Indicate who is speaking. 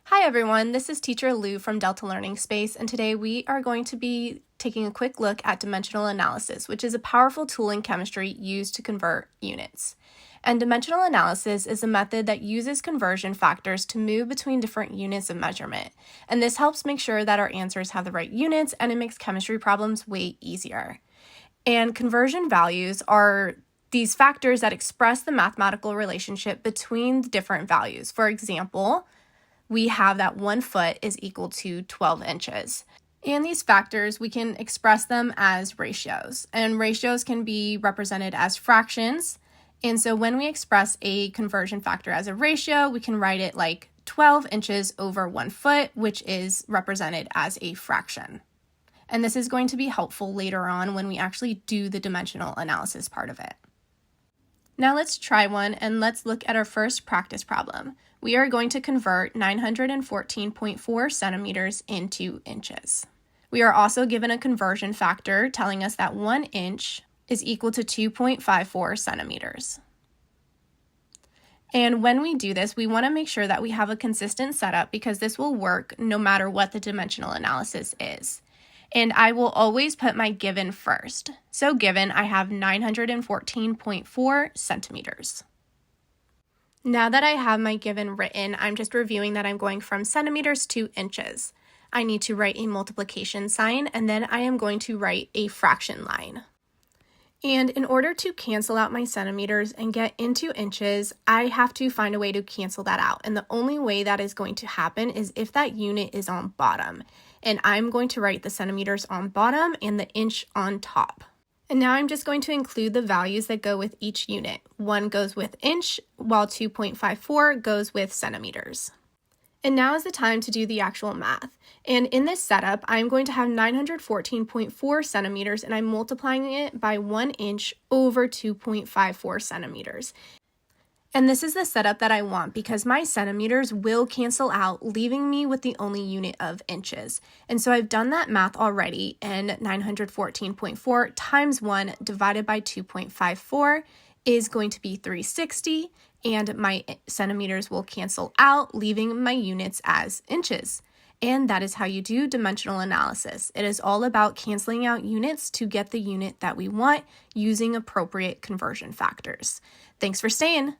Speaker 1: Hi everyone, this is Teacher Lou from Delta Learning Space, and today we are going to be taking a quick look at dimensional analysis, which is a powerful tool in chemistry used to convert units. And dimensional analysis is a method that uses conversion factors to move between different units of measurement. And this helps make sure that our answers have the right units, and it makes chemistry problems way easier. And conversion values are these factors that express the mathematical relationship between the different values. For example, we have that 1 foot is equal to 12 inches. And these factors, we can express them as ratios. And ratios can be represented as fractions. And so when we express a conversion factor as a ratio, we can write it like 12 inches over 1 foot, which is represented as a fraction. And this is going to be helpful later on when we actually do the dimensional analysis part of it. Now let's try one and let's look at our first practice problem. We are going to convert 914.4 centimeters into inches. We are also given a conversion factor telling us that 1 inch is equal to 2.54 centimeters. And when we do this, we want to make sure that we have a consistent setup because this will work no matter what the dimensional analysis is. And I will always put my given first. So given, I have 914.4 centimeters. Now that I have my given written, I'm just reviewing that I'm going from centimeters to inches. I need to write a multiplication sign, and then I am going to write a fraction line. And in order to cancel out my centimeters and get into inches, I have to find a way to cancel that out. And the only way that is going to happen is if that unit is on bottom. And I'm going to write the centimeters on bottom and the inch on top. And now I'm just going to include the values that go with each unit. 1 goes with inch, while 2.54 goes with centimeters. And now is the time to do the actual math. And in this setup, I'm going to have 914.4 centimeters, and I'm multiplying it by 1 inch over 2.54 centimeters. And this is the setup that I want because my centimeters will cancel out, leaving me with the only unit of inches. And so I've done that math already, and 914.4 times 1 divided by 2.54 is going to be 360, and my centimeters will cancel out, leaving my units as inches. And that is how you do dimensional analysis. It is all about canceling out units to get the unit that we want using appropriate conversion factors. Thanks for staying.